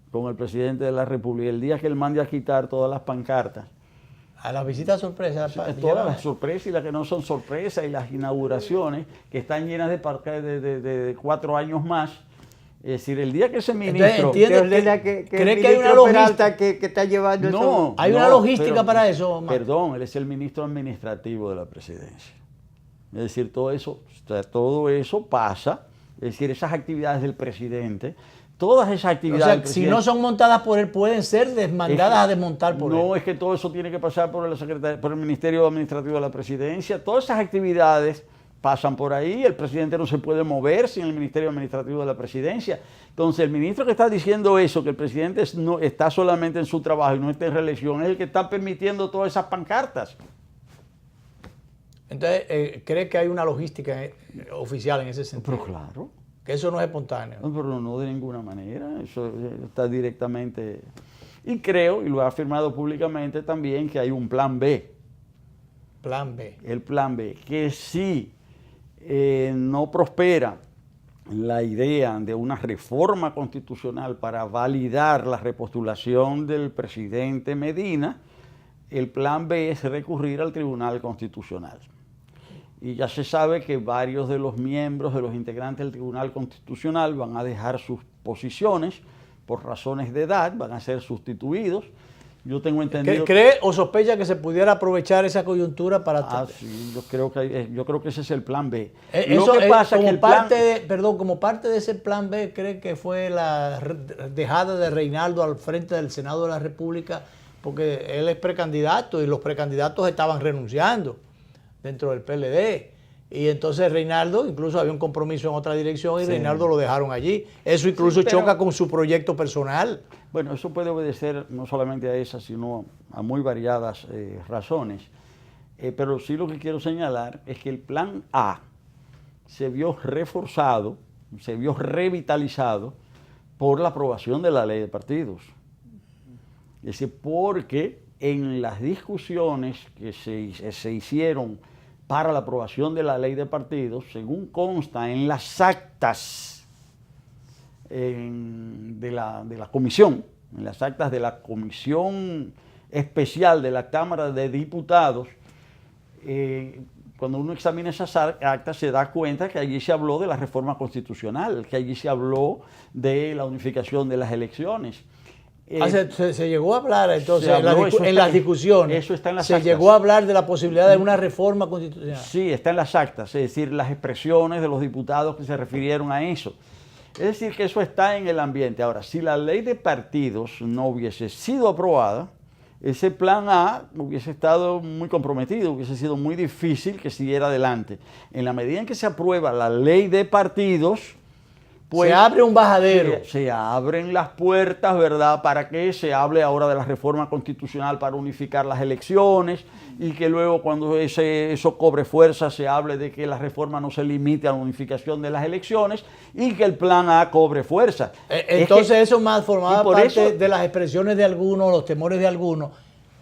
con el presidente de la República, el día que él mande a quitar todas las pancartas, a las visitas sorpresas, todas las sorpresas y las que no son sorpresas, y las inauguraciones que están llenas de 4 años más. Es decir, el día que ese ministro... ¿Cree que hay una logística que está llevando eso? ¿Hay una logística para eso, Omar? Perdón, él es el ministro administrativo de la presidencia. Es decir, todo eso pasa, es decir, esas actividades del presidente, todas esas actividades... O sea, si no son montadas por él, pueden ser desmandadas a desmontar por él. No, es que todo eso tiene que pasar por el Ministerio Administrativo de la Presidencia. Todas esas actividades pasan por ahí. El presidente no se puede mover sin el Ministerio Administrativo de la Presidencia. Entonces, el ministro que está diciendo eso, que el presidente no está solamente en su trabajo y no está en reelección, es el que está permitiendo todas esas pancartas. Entonces, ¿cree que hay una logística oficial en ese sentido? Pero claro. Que eso no es espontáneo. No, pero no de ninguna manera, eso está directamente... Y creo, y lo ha afirmado públicamente también, que hay un plan B. Plan B. El plan B, que si no prospera la idea de una reforma constitucional para validar la repostulación del presidente Medina, el plan B es recurrir al Tribunal Constitucional. Y ya se sabe que varios de los miembros, de los integrantes del Tribunal Constitucional van a dejar sus posiciones por razones de edad, van a ser sustituidos. Yo tengo entendido... ¿Cree o sospecha que se pudiera aprovechar esa coyuntura para... sí, yo creo que ese es el plan B. Eso lo que pasa como, como parte de ese plan B, ¿cree que fue la dejada de Reinaldo al frente del Senado de la República? Porque él es precandidato y los precandidatos estaban renunciando dentro del PLD. Y entonces Reinaldo, incluso había un compromiso en otra dirección y sí. Reinaldo lo dejaron allí. Eso incluso choca con su proyecto personal. Bueno, eso puede obedecer no solamente a esas, sino a muy variadas razones. Pero sí lo que quiero señalar es que el plan A se vio reforzado, se vio revitalizado por la aprobación de la ley de partidos. Es decir, porque en las discusiones que se hicieron para la aprobación de la ley de partidos, según consta en las actas de la comisión, en las actas de la comisión especial de la Cámara de Diputados, cuando uno examina esas actas se da cuenta que allí se habló de la reforma constitucional, que allí se habló de la unificación de las elecciones. Se llegó a hablar entonces en las discusiones. Eso está en las actas. Se llegó a hablar de la posibilidad de una reforma constitucional. Sí, está en las actas, es decir, las expresiones de los diputados que se refirieron a eso. Es decir, que eso está en el ambiente. Ahora, si la ley de partidos no hubiese sido aprobada, ese plan A hubiese estado muy comprometido, hubiese sido muy difícil que siguiera adelante. En la medida en que se aprueba la ley de partidos, pues se abre un bajadero. Se abren las puertas, ¿verdad?, para que se hable ahora de la reforma constitucional para unificar las elecciones y que luego cuando eso cobre fuerza se hable de que la reforma no se limite a la unificación de las elecciones y que el plan A cobre fuerza. Entonces eso más formaba parte de las expresiones de algunos, los temores de algunos,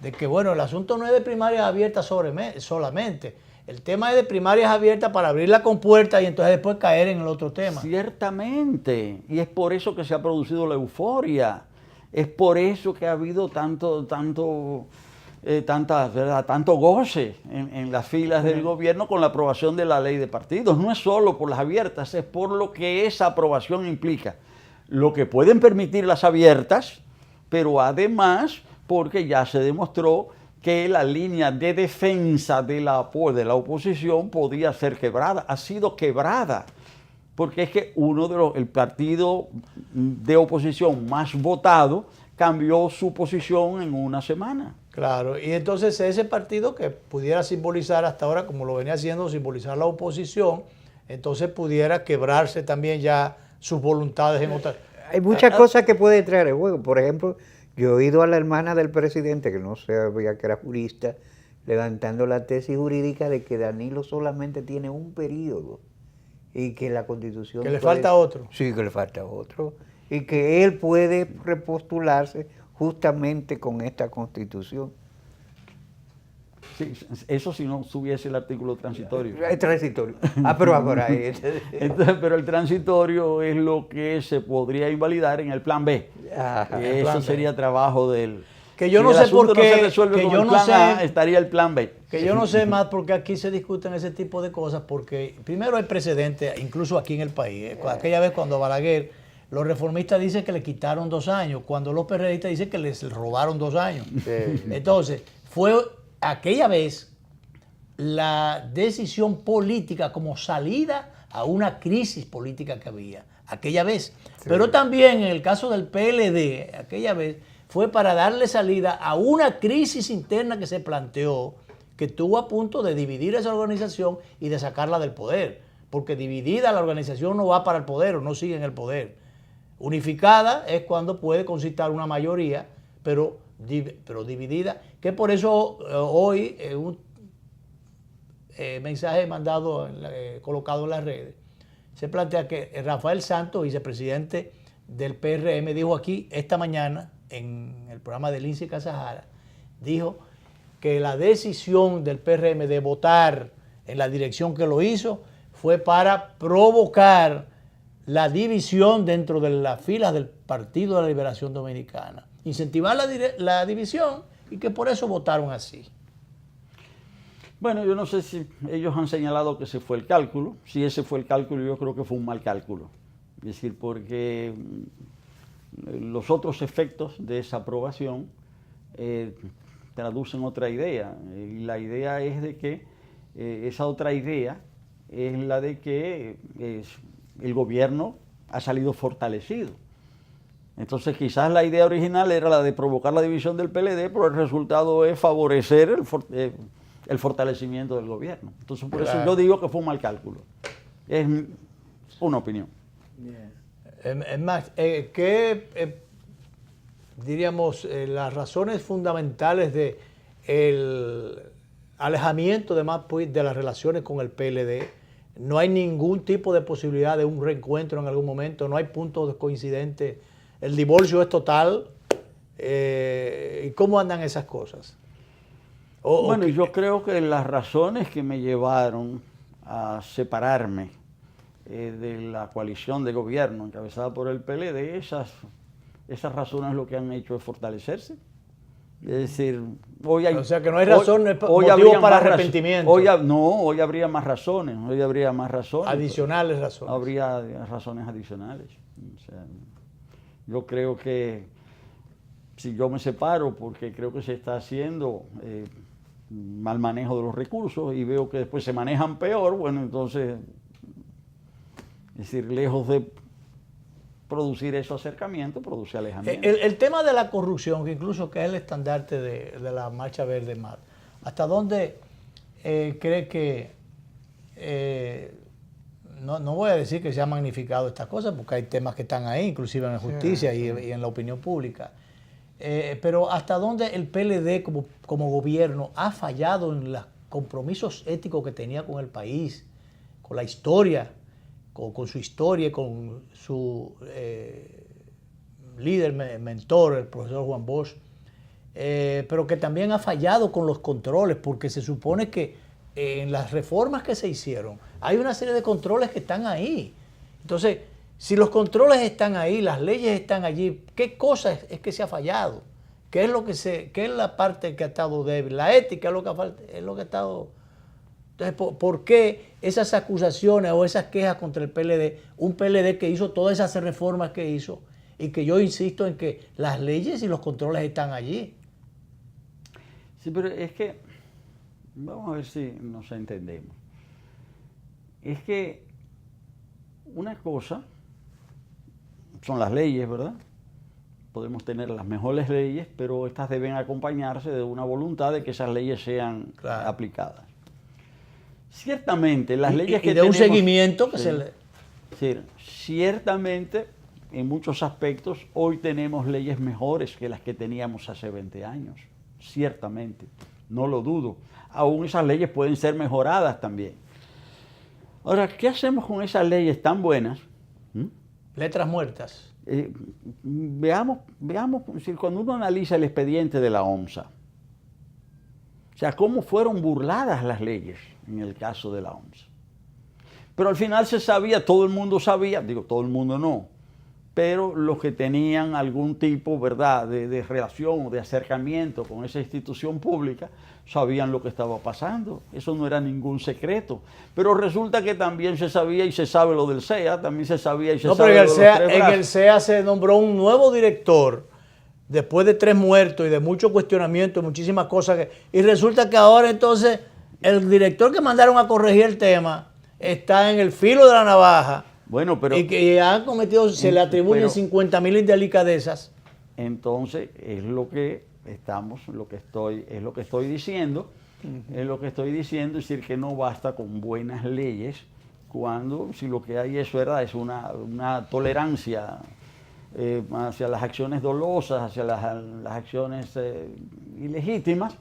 de que bueno, el asunto no es de primarias abiertas solamente. El tema es de primarias abiertas para abrir la compuerta y entonces después caer en el otro tema. Ciertamente, y es por eso que se ha producido la euforia, es por eso que ha habido tanto goce en las filas del gobierno con la aprobación de la ley de partidos. No es solo por las abiertas, es por lo que esa aprobación implica. Lo que pueden permitir las abiertas, pero además porque ya se demostró que la línea de defensa de la oposición podía ser quebrada, ha sido quebrada, porque es que el partido de oposición más votado cambió su posición en una semana. Claro, y entonces ese partido que pudiera simbolizar hasta ahora, como lo venía haciendo, simbolizar la oposición, entonces pudiera quebrarse también ya sus voluntades en otras. Hay muchas cosas que puede traer el juego. Por ejemplo, yo he oído a la hermana del presidente, que no sabía que era jurista, levantando la tesis jurídica de que Danilo solamente tiene un periodo y que la Constitución... Que le falta otro. Sí, que le falta otro. Y que él puede repostularse justamente con esta Constitución. Sí, eso si no subiese el artículo transitorio. El transitorio. Pero por ahí. Entonces, pero el transitorio es lo que se podría invalidar en el plan B. Ajá, eso sería trabajo del... Que yo no sé por qué, no se resuelve con el plan A, estaría el plan B. Que yo no sé más porque aquí se discuten ese tipo de cosas, porque primero hay precedentes, incluso aquí en el país. Aquella vez cuando Balaguer, los reformistas dicen que le quitaron 2 años, cuando los PRDistas dicen que les robaron 2 años. Sí. Entonces, fue aquella vez la decisión política como salida a una crisis política que había, aquella vez. Sí. Pero también en el caso del PLD, aquella vez, fue para darle salida a una crisis interna que se planteó, que estuvo a punto de dividir esa organización y de sacarla del poder. Porque dividida la organización no va para el poder o no sigue en el poder. Unificada es cuando puede concitar una mayoría, pero dividida. Que por eso hoy un mensaje mandado, colocado en las redes, se plantea que Rafael Santos, vicepresidente del PRM, dijo aquí esta mañana, en el programa de Lindsay Casajara, dijo que la decisión del PRM de votar en la dirección que lo hizo fue para provocar la división dentro de las filas del Partido de la Liberación Dominicana, incentivar la división y que por eso votaron así. Bueno, yo no sé si ellos han señalado que ese fue el cálculo. Si ese fue el cálculo, yo creo que fue un mal cálculo. Es decir, porque los otros efectos de esa aprobación traducen otra idea. Y la idea es de que esa otra idea es la de que el gobierno ha salido fortalecido. Entonces quizás la idea original era la de provocar la división del PLD, pero el resultado es favorecer el fortalecimiento del gobierno. Entonces por eso yo digo que fue un mal cálculo. Es una opinión. Es más, ¿qué diríamos las razones fundamentales de el alejamiento de las relaciones con el PLD? No hay ningún tipo de posibilidad de un reencuentro en algún momento, no hay puntos coincidentes, el divorcio es total. ¿Y cómo andan esas cosas? Bueno, yo creo que las razones que me llevaron a separarme de la coalición de gobierno encabezada por el PLD, esas razones lo que han hecho es fortalecerse. Es decir, o sea que no hay razón, motivo para arrepentimiento. Hoy habría más razones, Adicionales razones. Habría razones adicionales. O sea, yo creo que si yo me separo porque creo que se está haciendo mal manejo de los recursos y veo que después se manejan peor, bueno, entonces, es decir, lejos de producir ese acercamiento, produce alejamiento. El tema de la corrupción, que incluso que es el estandarte de la Marcha Verde Más, ¿hasta dónde cree que, no voy a decir que se ha magnificado estas cosas, porque hay temas que están ahí, inclusive en la justicia y en la opinión pública, pero hasta dónde el PLD como gobierno ha fallado en los compromisos éticos que tenía con el país, con la historia, con su historia, con su líder, mentor, el profesor Juan Bosch, pero que también ha fallado con los controles, porque se supone que en las reformas que se hicieron hay una serie de controles que están ahí. Entonces, si los controles están ahí, las leyes están allí, ¿qué cosa es que se ha fallado? ¿Qué es la parte que ha estado débil? La ética es lo que ha estado... Entonces, ¿por qué esas acusaciones o esas quejas contra el PLD? Un PLD que hizo todas esas reformas que hizo y que yo insisto en que las leyes y los controles están allí. Sí, pero es que, vamos a ver si nos entendemos. Es que una cosa son las leyes, ¿verdad? podemos tener las mejores leyes, pero estas deben acompañarse de una voluntad de que esas leyes sean aplicadas. Ciertamente, las leyes que tenemos... Y de un seguimiento que se le... Sí, ciertamente, en muchos aspectos, hoy tenemos leyes mejores que las que teníamos hace 20 años. Ciertamente, no lo dudo. Aún esas leyes pueden ser mejoradas también. Ahora, ¿qué hacemos con esas leyes tan buenas? Letras muertas. Veamos, cuando uno analiza el expediente de la OMSA, o sea, cómo fueron burladas las leyes en el caso de la OMSA. Pero al final se sabía, todo el mundo sabía, digo, todo el mundo no, pero los que tenían algún tipo, ¿verdad?, de relación o de acercamiento con esa institución pública, sabían lo que estaba pasando. Eso no era ningún secreto. Pero resulta que también se sabía y se sabe lo del CEA, también se sabía y se sabe lo de los tres brazos. En el CEA se nombró un nuevo director, después de 3 muertos y de mucho cuestionamiento y muchísimas cosas. Y resulta que ahora entonces el director que mandaron a corregir el tema está en el filo de la navaja. Bueno, pero... Y que ha cometido, se le atribuyen 50.000 indelicadezas. Entonces, es lo que estoy diciendo, es decir, que no basta con buenas leyes cuando, si lo que hay es verdad, es una tolerancia hacia las acciones dolosas, hacia las acciones ilegítimas,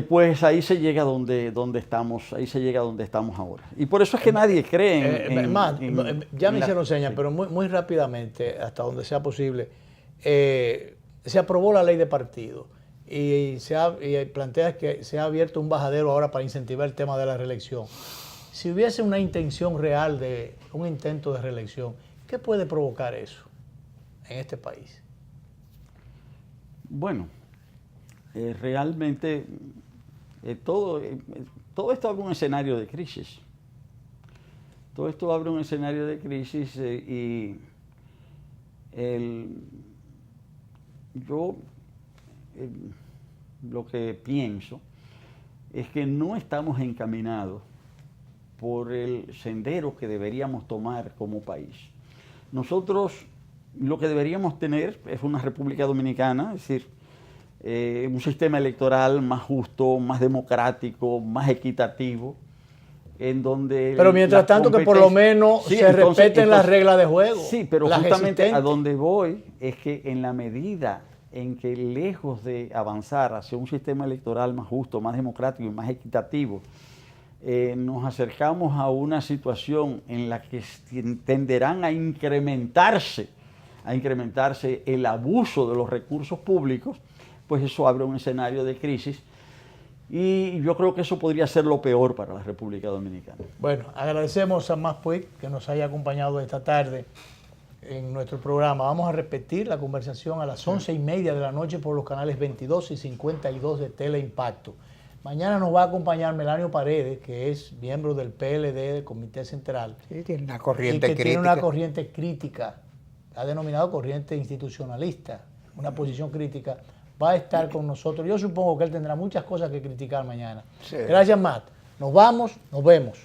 pues ahí se llega donde estamos, ahora. Y por eso es que nadie cree ya me hicieron señas, pero muy rápidamente, hasta donde sea posible, se aprobó la ley de partido y plantea que se ha abierto un bajadero ahora para incentivar el tema de la reelección. Si hubiese una intención real de un intento de reelección, ¿qué puede provocar eso en este país? Bueno, realmente todo esto abre un escenario de crisis. Todo esto abre un escenario de crisis yo lo que pienso es que no estamos encaminados por el sendero que deberíamos tomar como país. Nosotros lo que deberíamos tener es una República Dominicana, es decir, un sistema electoral más justo, más democrático, más equitativo, en donde... Pero mientras tanto que por lo menos se respeten las reglas de juego. Sí, pero justamente a donde voy es que en la medida en que lejos de avanzar hacia un sistema electoral más justo, más democrático y más equitativo, nos acercamos a una situación en la que tenderán a incrementarse el abuso de los recursos públicos, pues eso abre un escenario de crisis. Y yo creo que eso podría ser lo peor para la República Dominicana. Bueno, agradecemos a Mas Puig que nos haya acompañado esta tarde en nuestro programa. Vamos a repetir la conversación a las 11:30 de la noche por los canales 22 y 52 de Teleimpacto. Mañana nos va a acompañar Melanio Paredes, que es miembro del PLD, del Comité Central. Sí, tiene una corriente crítica. Tiene una corriente crítica, ha denominado corriente institucionalista, una posición crítica. Va a estar con nosotros. Yo supongo que él tendrá muchas cosas que criticar mañana. Sí. Gracias, Matt. Nos vamos, nos vemos.